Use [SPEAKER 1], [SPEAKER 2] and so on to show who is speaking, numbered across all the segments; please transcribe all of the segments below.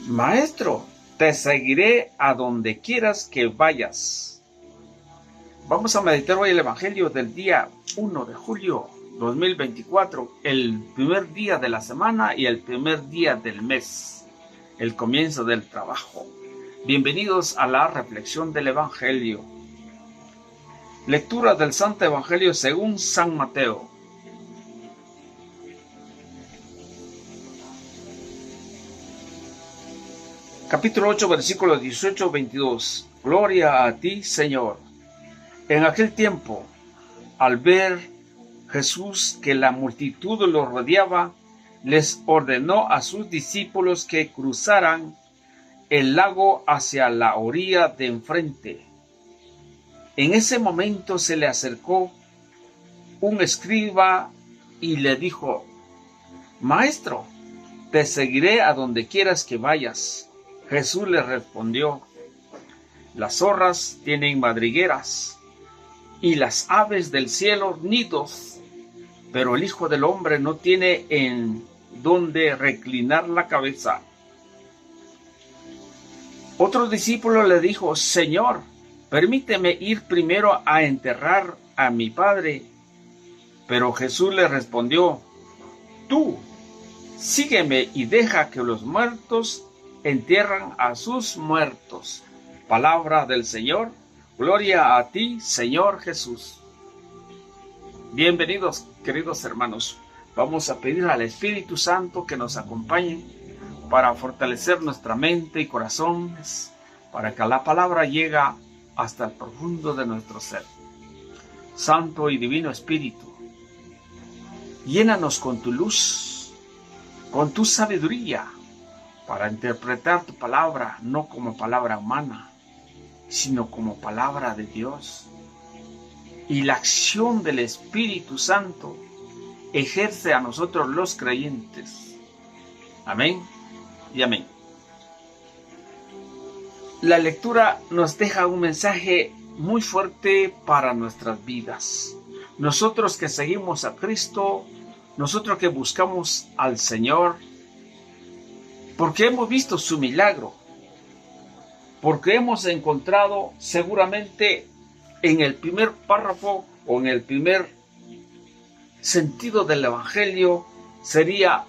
[SPEAKER 1] Maestro, te seguiré a donde quieras que vayas. Vamos a meditar hoy el Evangelio del día 1 de julio 2024, el primer día de la semana y el primer día del mes, el comienzo del trabajo. Bienvenidos a la reflexión del Evangelio. Lectura del Santo Evangelio según San Mateo. Capítulo 8, versículos 18-22. Gloria a ti, Señor. En aquel tiempo, al ver Jesús que la multitud lo rodeaba, les ordenó a sus discípulos que cruzaran el lago hacia la orilla de enfrente. En ese momento se le acercó un escriba y le dijo: Maestro, te seguiré a donde quieras que vayas. Jesús le respondió: las zorras tienen madrigueras y las aves del cielo nidos, pero el Hijo del Hombre no tiene en donde reclinar la cabeza. Otro discípulo le dijo: Señor, permíteme ir primero a enterrar a mi padre. Pero Jesús le respondió: tú, sígueme y deja que los muertos entierran a sus muertos. Palabra del Señor. Gloria a ti, Señor Jesús. Bienvenidos, queridos hermanos. Vamos a pedir al Espíritu Santo que nos acompañe para fortalecer nuestra mente y corazones, para que la palabra llegue hasta el profundo de nuestro ser. Santo y Divino Espíritu, llénanos con tu luz, con tu sabiduría, para interpretar tu palabra, no como palabra humana, sino como palabra de Dios. Y la acción del Espíritu Santo ejerce a nosotros los creyentes. Amén y amén. La lectura nos deja un mensaje muy fuerte para nuestras vidas. Nosotros que seguimos a Cristo, nosotros que buscamos al Señor, porque hemos visto su milagro, porque hemos encontrado seguramente en el primer párrafo o en el primer sentido del Evangelio, sería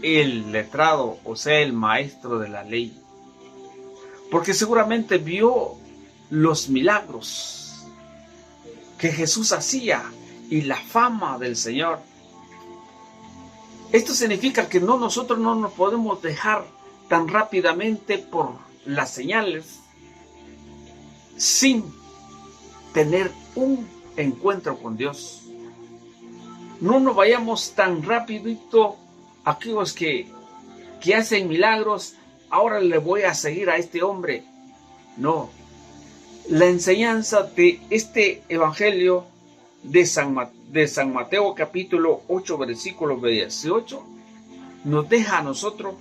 [SPEAKER 1] el letrado, o sea, el maestro de la ley, porque seguramente vio los milagros que Jesús hacía y la fama del Señor. Esto significa que nosotros no nos podemos dejar tan rápidamente por las señales sin tener un encuentro con Dios. No nos vayamos tan rapidito a aquellos que hacen milagros. Ahora le voy a seguir a este hombre. No. La enseñanza de este Evangelio de San Mateo capítulo 8 versículo 18 nos deja a nosotros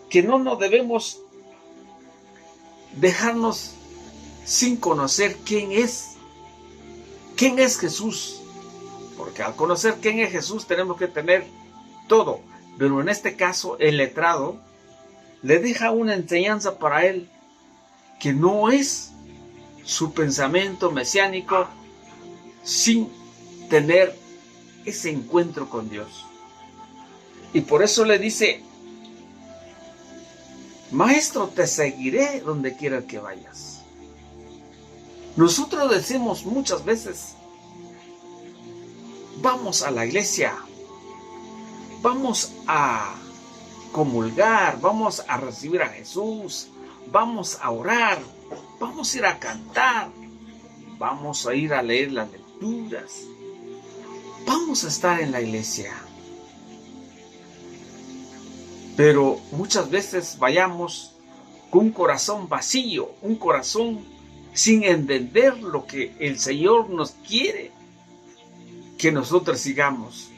[SPEAKER 1] que no nos debemos dejarnos sin conocer quién es Jesús, porque al conocer quién es Jesús tenemos que tener todo, pero en este caso el letrado le deja una enseñanza para él que no es su pensamiento mesiánico sin tener ese encuentro con Dios. Y por eso le dice: Maestro, te seguiré donde quiera que vayas. Nosotros decimos muchas veces: vamos a la iglesia, vamos a comulgar, vamos a recibir a Jesús, vamos a orar, vamos a ir a cantar, vamos a ir a leer las lecturas, vamos a estar en la iglesia. Pero muchas veces vayamos con un corazón vacío, un corazón sin entender lo que el Señor nos quiere que nosotros sigamos.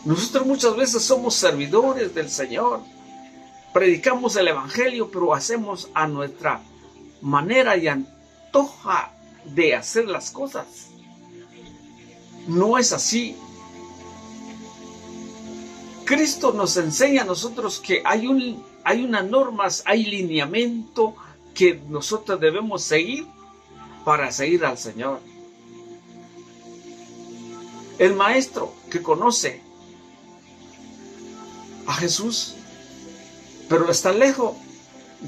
[SPEAKER 1] Nosotros muchas veces somos servidores del Señor, predicamos el Evangelio, pero hacemos a nuestra manera y antoja de hacer las cosas. No es así. Cristo nos enseña a nosotros que hay unas normas, hay lineamiento que nosotros debemos seguir para seguir al Señor. El maestro que conoce a Jesús, pero está lejos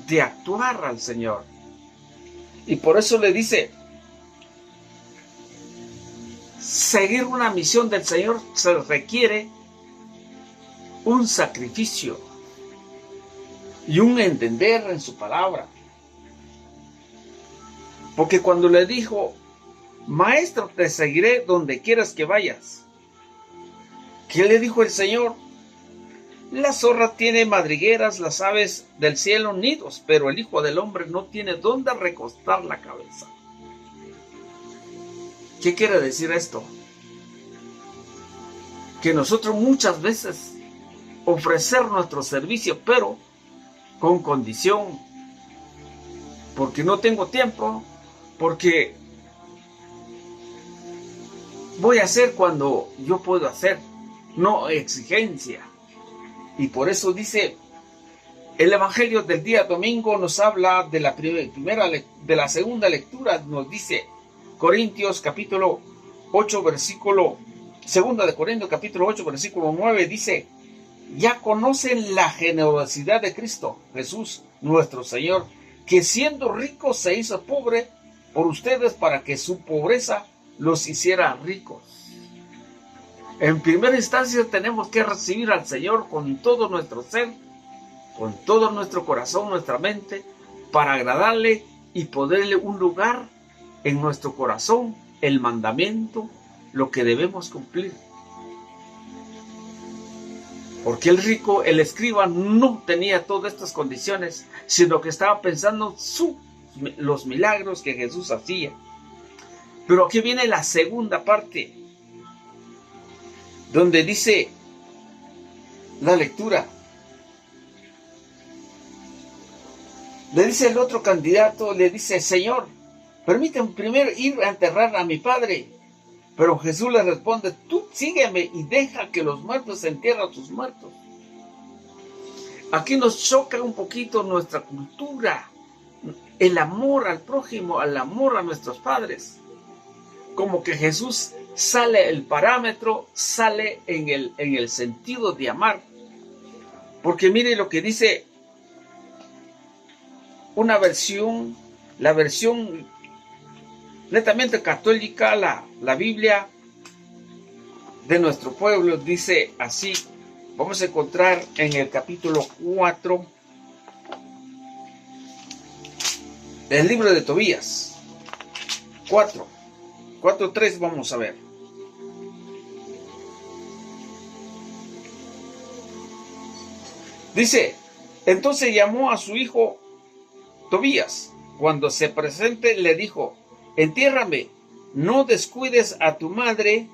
[SPEAKER 1] de actuar al Señor. Y por eso le dice, seguir una misión del Señor se requiere un sacrificio y un entender en su palabra. Porque cuando le dijo, Maestro, te seguiré donde quieras que vayas, ¿qué le dijo el Señor? La zorra tiene madrigueras, las aves del cielo nidos, pero el Hijo del Hombre no tiene dónde recostar la cabeza. ¿Qué quiere decir esto? Que nosotros muchas veces ofrecer nuestro servicio, pero con condición, porque no tengo tiempo, porque voy a hacer cuando yo puedo hacer, no exigencia. Y por eso dice, el Evangelio del día domingo nos habla de la segunda lectura, nos dice Corintios capítulo 8 versículo, 2 de Corintios capítulo 8 versículo 9 dice, ya conocen la generosidad de Cristo Jesús nuestro Señor, que siendo rico se hizo pobre por ustedes para que su pobreza los hiciera ricos. En primera instancia tenemos que recibir al Señor con todo nuestro ser, con todo nuestro corazón, nuestra mente, para agradarle y poderle un lugar en nuestro corazón, el mandamiento, lo que debemos cumplir. Porque el rico, el escriba, no tenía todas estas condiciones, sino que estaba pensando los milagros que Jesús hacía. Pero aquí viene la segunda parte, donde dice la lectura. Le dice el otro candidato, le dice, Señor, permíteme primero ir a enterrar a mi padre. Pero Jesús le responde, tú sígueme y deja que los muertos entierren a sus muertos. Aquí nos choca un poquito nuestra cultura, el amor al prójimo, el amor a nuestros padres. Como que Jesús sale el parámetro, sale en el sentido de amar. Porque mire lo que dice una versión, la versión netamente católica, la Biblia de nuestro pueblo dice así. Vamos a encontrar en el capítulo 4 del libro de Tobías. 4:3 vamos a ver. Dice, entonces llamó a su hijo Tobías. Cuando se presente le dijo, entiérrame, no descuides a tu madre,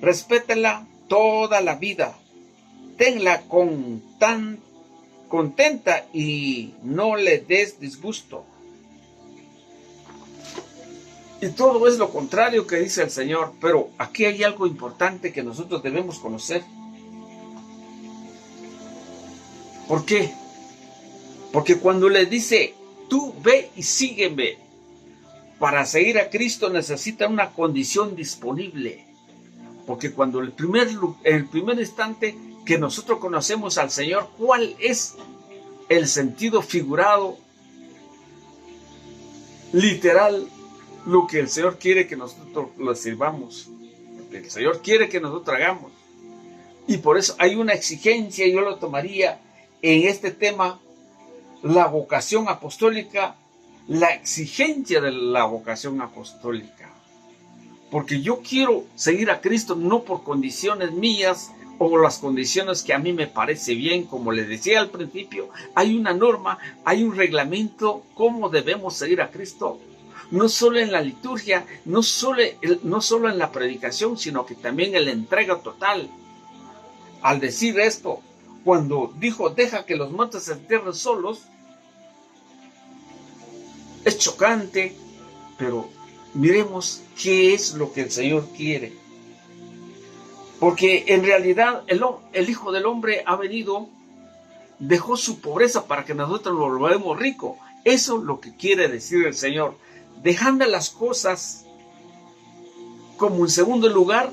[SPEAKER 1] respétala toda la vida, tenla contenta y no le des disgusto. Y todo es lo contrario que dice el Señor, pero aquí hay algo importante que nosotros debemos conocer. ¿Por qué? Porque cuando le dice, tú ve y sígueme, para seguir a Cristo necesita una condición disponible. Porque cuando el primer instante que nosotros conocemos al Señor, ¿cuál es el sentido figurado, literal, lo que el Señor quiere que nosotros lo sirvamos? Lo que el Señor quiere que nosotros hagamos. Y por eso hay una exigencia, yo lo tomaría en este tema, la vocación apostólica, la exigencia de la vocación apostólica. Porque yo quiero seguir a Cristo no por condiciones mías o las condiciones que a mí me parece bien. Como les decía al principio, hay una norma, hay un reglamento cómo debemos seguir a Cristo. No solo en la liturgia, no solo en la predicación, sino que también en la entrega total. Al decir esto, cuando dijo, deja que los muertos se entierren solos, es chocante, pero miremos qué es lo que el Señor quiere. Porque en realidad el Hijo del Hombre ha venido, dejó su pobreza para que nosotros nos volvamos ricos. Eso es lo que quiere decir el Señor. Dejando las cosas como en segundo lugar,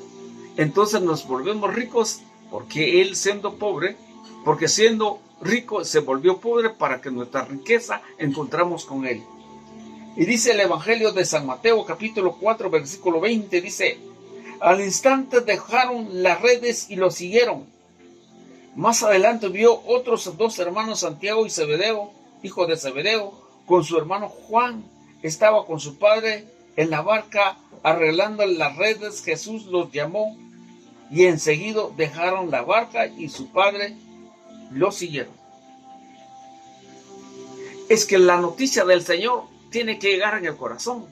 [SPEAKER 1] entonces nos volvemos ricos, porque Él siendo pobre, porque siendo rico se volvió pobre para que nuestra riqueza encontramos con Él. Y dice el Evangelio de San Mateo, capítulo 4, versículo 20, dice: al instante dejaron las redes y lo siguieron. Más adelante vio otros dos hermanos, Santiago y Zebedeo, hijo de Zebedeo, con su hermano Juan. Estaba con su padre en la barca arreglando las redes. Jesús los llamó y enseguida dejaron la barca y su padre lo siguieron. Es que la noticia del Señor tiene que llegar en el corazón.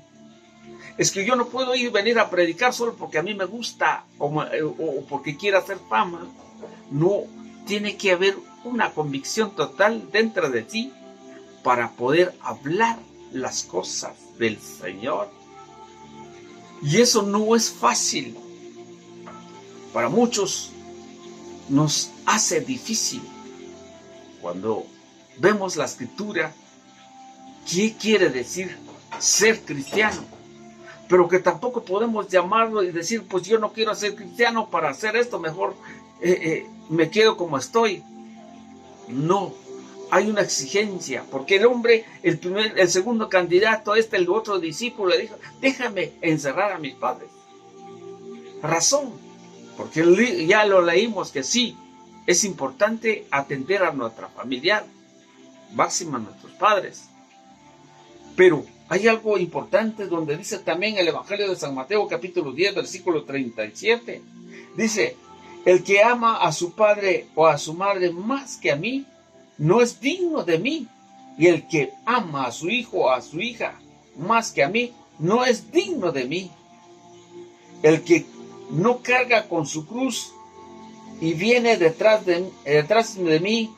[SPEAKER 1] Es que yo no puedo venir a predicar solo porque a mí me gusta o porque quiero hacer fama. No, tiene que haber una convicción total dentro de ti para poder hablar las cosas del Señor. Y eso no es fácil. Para muchos nos hace difícil cuando vemos la Escritura. ¿Qué quiere decir ser cristiano? Pero que tampoco podemos llamarlo y decir, pues yo no quiero ser cristiano para hacer esto, mejor me quedo como estoy. No, hay una exigencia, porque el hombre, el segundo candidato, el otro discípulo, le dijo: déjame encerrar a mis padres. Razón, porque ya lo leímos que sí, es importante atender a nuestra familiar, máxima a nuestros padres. Pero hay algo importante donde dice también el Evangelio de San Mateo, capítulo 10, versículo 37. Dice: el que ama a su padre o a su madre más que a mí, no es digno de mí. Y el que ama a su hijo o a su hija más que a mí, no es digno de mí. El que no carga con su cruz y viene detrás de mí,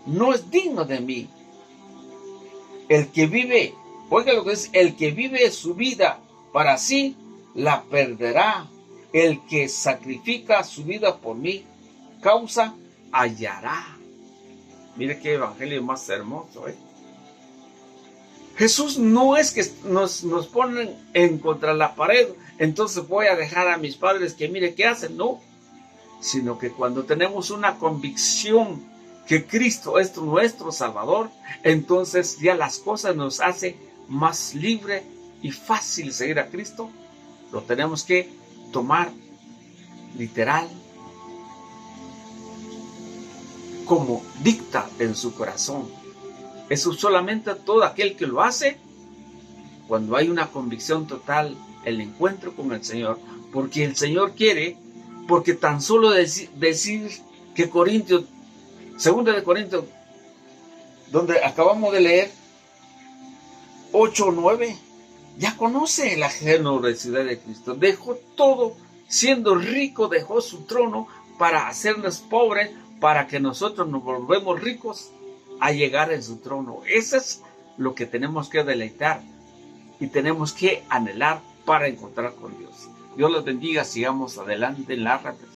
[SPEAKER 1] no es digno de mí. El que vive, oiga lo que es, el que vive su vida para sí, la perderá. El que sacrifica su vida por mi causa, hallará. Mire qué evangelio más hermoso, ¿eh? Jesús no es que nos ponen en contra la pared, entonces voy a dejar a mis padres que mire qué hacen, no. Sino que cuando tenemos una convicción que Cristo es nuestro Salvador, entonces ya las cosas nos hace más libre y fácil seguir a Cristo. Lo tenemos que tomar literal, como dicta en su corazón. Eso solamente todo aquel que lo hace cuando hay una convicción total, el encuentro con el Señor, porque el Señor quiere, porque tan solo decir que Corintios, 2 de Corintios, donde acabamos de leer 8 o 9, ya conoce la generosidad de Cristo. Dejó todo, siendo rico, dejó su trono para hacernos pobres, para que nosotros nos volvemos ricos a llegar en su trono. Eso es lo que tenemos que deleitar y tenemos que anhelar para encontrar con Dios. Dios los bendiga, sigamos adelante en la reflexión.